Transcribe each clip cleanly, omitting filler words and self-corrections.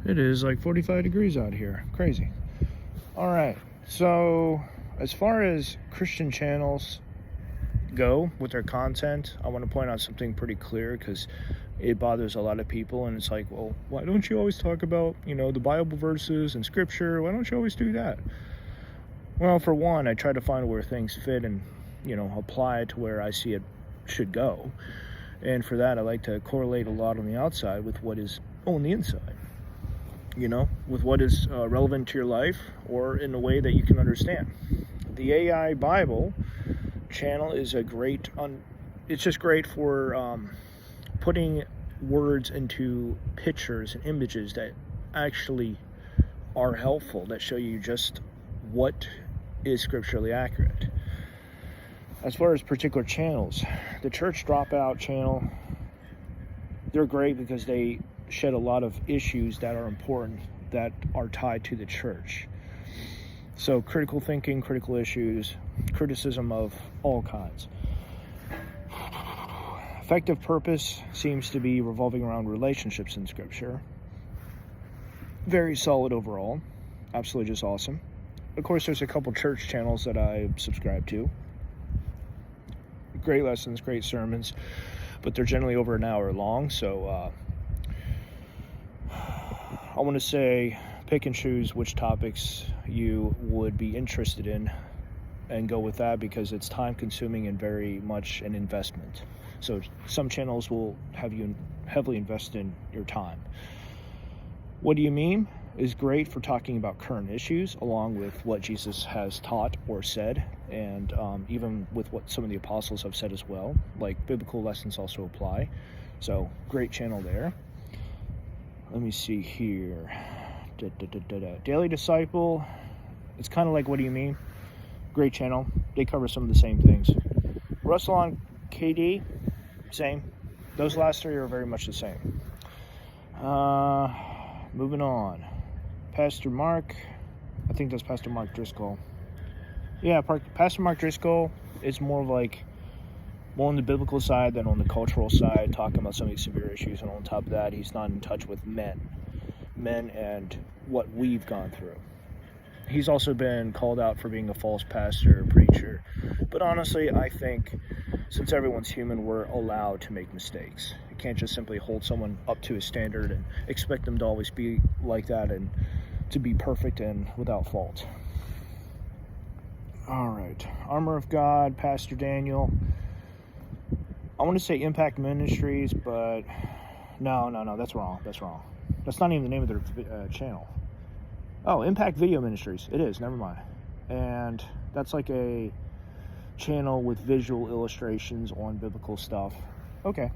It is like 45 degrees out here. Crazy. All right. So, as far as Christian channels go with their content, I want to point out something pretty clear because it bothers a lot of people. And it's like, well, why don't you always talk about, the Bible verses and scripture? Why don't you always do that? Well, for one, I try to find where things fit and, apply to where I see it should go. And for that, I like to correlate a lot on the outside with what is on the inside. With what is relevant to your life or in a way that you can understand. The AI Bible channel is it's just great for putting words into pictures and images that actually are helpful, that show you just what is scripturally accurate. As far as particular channels, the Church Dropout channel, they're great because they shed a lot of issues that are important that are tied to the church. So critical thinking, critical issues, criticism of all kinds. Effective Purpose seems to be revolving around relationships in Scripture. Very solid overall. Absolutely just awesome. Of course, there's a couple church channels that I subscribe to. Great lessons, great sermons, but they're generally over an hour long, so I want to say pick and choose which topics you would be interested in and go with that, because it's time consuming and very much an investment. So some channels will have you heavily invest in your time. What do you mean is great for talking about current issues along with what Jesus has taught or said, and even with what some of the apostles have said as well. Like biblical lessons also apply. So great channel there. Let me see here. Daily Disciple. It's kind of like What Do You Mean? Great channel. They cover some of the same things. Russell on KD. Same. Those last three are very much the same. Moving on. Pastor Mark. I think that's Pastor Mark Driscoll. Yeah, Pastor Mark Driscoll is more on the biblical side than on the cultural side, talking about some of these severe issues. And on top of that, he's not in touch with men and what we've gone through. He's also been called out for being a false pastor, preacher. But honestly, I think since everyone's human, we're allowed to make mistakes. You can't just simply hold someone up to a standard and expect them to always be like that and to be perfect and without fault. All right. Armor of God, Pastor Daniel. I want to say Impact Ministries, but no, that's wrong. That's not even the name of their channel. Oh, Impact Video Ministries. It is, never mind. And that's like a channel with visual illustrations on biblical stuff. Okay.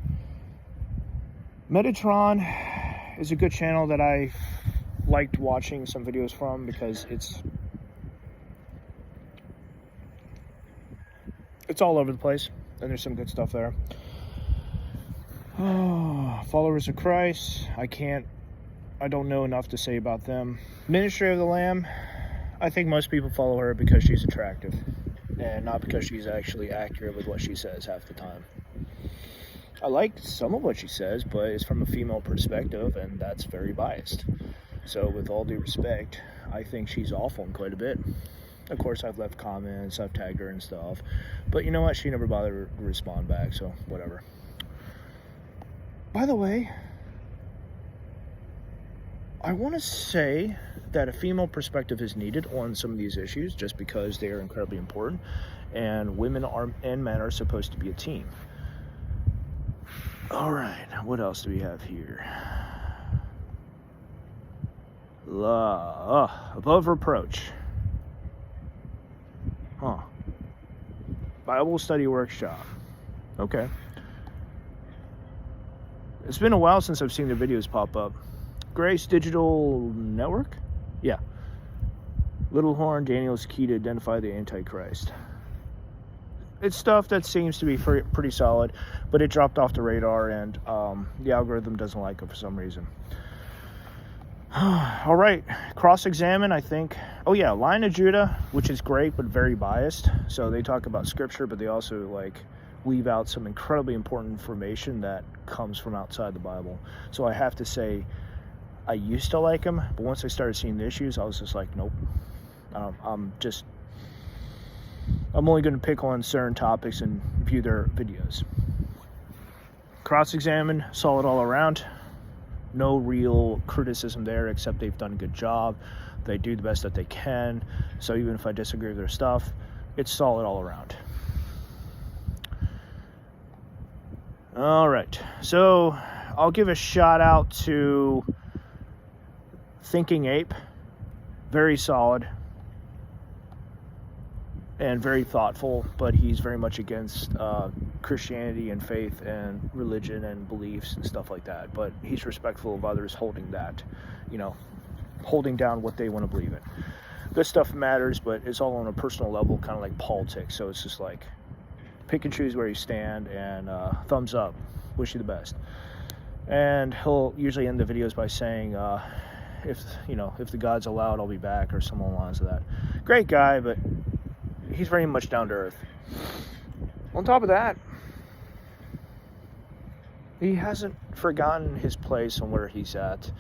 Metatron is a good channel that I liked watching some videos from because it's all over the place, and there's some good stuff there. Followers of Christ, I don't know enough to say about them. Ministry of the Lamb, I think most people follow her because she's attractive and not because she's actually accurate with what she says half the time. I like some of what she says, but it's from a female perspective, and that's very biased. So with all due respect, I think she's off on quite a bit. Of course, I've left comments, I've tagged her and stuff, but you know what? She never bothered to respond back, so whatever. By the way, I want to say that a female perspective is needed on some of these issues just because they are incredibly important, and women and men are supposed to be a team. All right, what else do we have here? Above Reproach. Bible Study Workshop. Okay. It's been a while since I've seen the videos pop up. Grace Digital Network? Yeah. Little Horn, Daniel's Key to Identify the Antichrist. It's stuff that seems to be pretty solid, but it dropped off the radar, and the algorithm doesn't like it for some reason. All right, Cross-Examine, I think. Oh yeah, Lion of Judah, which is great, but very biased. So they talk about scripture, but they also weave out some incredibly important information that comes from outside the Bible. So I have to say I used to like him, but once I started seeing the issues, I was just like, nope. I'm only going to pick on certain topics and view their videos. Cross-examine, solid all around. No real criticism there, except they've done a good job. They do the best that they can. So even if I disagree with their stuff, it's solid all around. All right. So I'll give a shout out to Thinking Ape. Very solid and very thoughtful, but he's very much against Christianity and faith and religion and beliefs and stuff like that. But he's respectful of others holding that, holding down what they want to believe in. This stuff matters, but it's all on a personal level, kind of like politics. So it's just like pick and choose where you stand, and thumbs up. Wish you the best. And he'll usually end the videos by saying, if the God's allowed, I'll be back, or some along the lines of that. Great guy, but he's very much down to earth. On top of that, he hasn't forgotten his place and where he's at.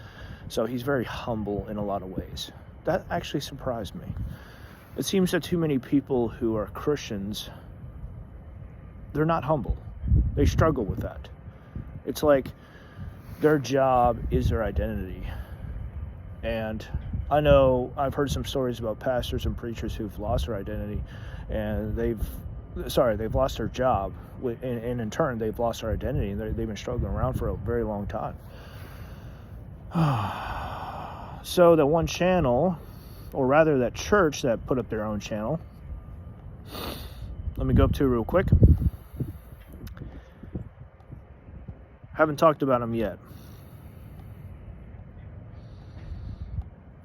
So he's very humble in a lot of ways. That actually surprised me. It seems that too many people who are Christians, they're not humble. They struggle with that. It's like their job is their identity. And I know I've heard some stories about pastors and preachers who've lost their identity, and they've lost their job, and in turn they've lost their identity, and they've been struggling around for a very long time. So that one channel, or rather that church that put up their own channel, let me go up to it real quick. Haven't talked about them yet.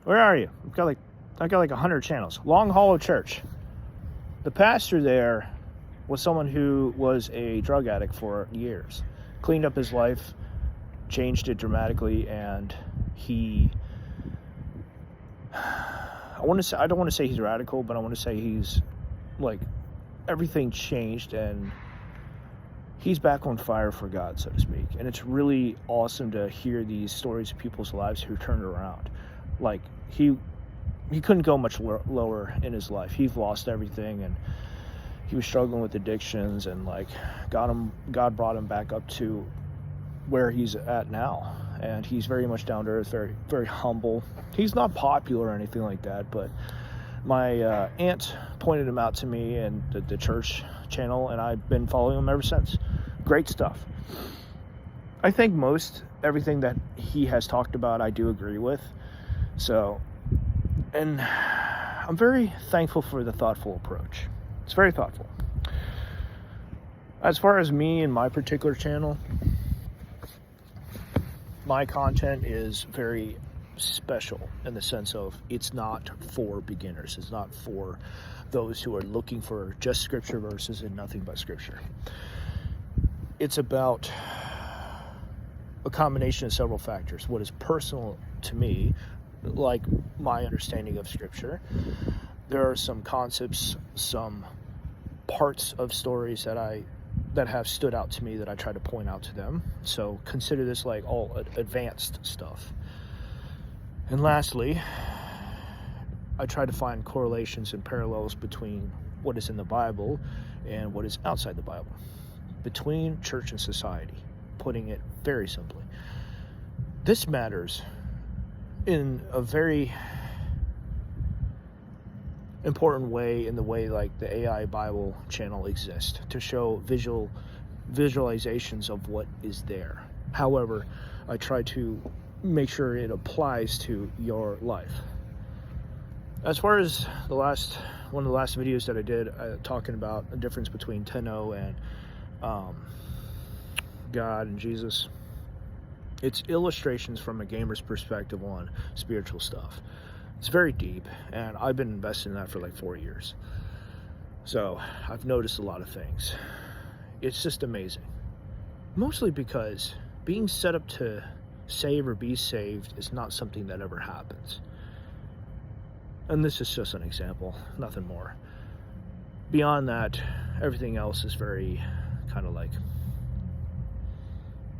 Where are you? I got like 100 channels. Long Hollow Church. The pastor there was someone who was a drug addict for years. Cleaned up his life, changed it dramatically, and I don't want to say he's radical, but I want to say he's like, everything changed, and he's back on fire for God, so to speak. And it's really awesome to hear these stories of people's lives who turned around. Like, he couldn't go much lower in his life. He's lost everything, and he was struggling with addictions, and like God brought him back up to where he's at now. And he's very much down to earth, very, very humble. He's not popular or anything like that, but my aunt pointed him out to me and the church channel, and I've been following him ever since. Great stuff. I think most everything that he has talked about I do agree with. So, and I'm very thankful for the thoughtful approach. It's very thoughtful. As far as me and my particular channel, my content is very special in the sense of it's not for beginners. It's not for those who are looking for just scripture verses and nothing but scripture. It's about a combination of several factors. What is personal to me, like my understanding of scripture. There are some concepts, some parts of stories that have stood out to me that I try to point out to them. So consider this like all advanced stuff. And lastly, I try to find correlations and parallels between what is in the Bible and what is outside the Bible, between church and society, putting it very simply. This matters in a very important way, in the way like the AI Bible channel exists, to show visualizations of what is there. However, I try to make sure it applies to your life. As far as one of the last videos that I did, talking about the difference between Tenno and God and Jesus, it's illustrations from a gamer's perspective on spiritual stuff. It's very deep, and I've been invested in that for like 4 years. So I've noticed a lot of things. It's just amazing. Mostly because being set up to save or be saved is not something that ever happens. And this is just an example, nothing more. Beyond that, everything else is very kind of like,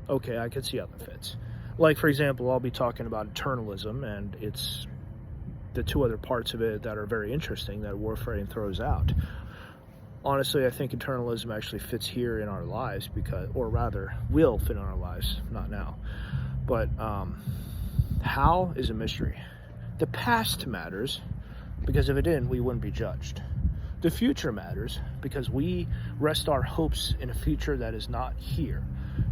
okay, I can see how that fits. Like, for example, I'll be talking about eternalism, and it's the two other parts of it that are very interesting that Warframe throws out. Honestly, I think eternalism actually fits here in our lives, because, or rather, will fit in our lives, not now. But how is a mystery. The past matters, because if it didn't, we wouldn't be judged. The future matters, because we rest our hopes in a future that is not here.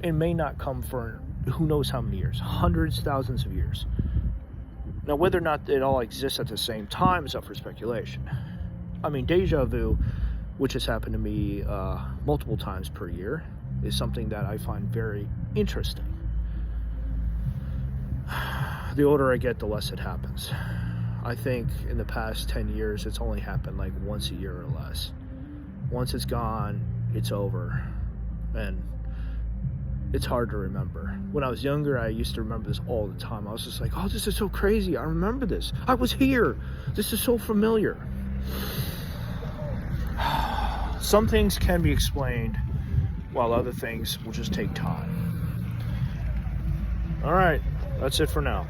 It may not come for who knows how many years, hundreds, thousands of years. Now, whether or not it all exists at the same time is up for speculation. I mean, deja vu, which has happened to me multiple times per year, is something that I find very interesting. The older I get, the less it happens. I think in the past 10 years, it's only happened like once a year or less. Once it's gone, it's over. And it's hard to remember. When I was younger, I used to remember this all the time. I was just like, oh, this is so crazy. I remember this. I was here. This is so familiar. Some things can be explained, while other things will just take time. All right, that's it for now.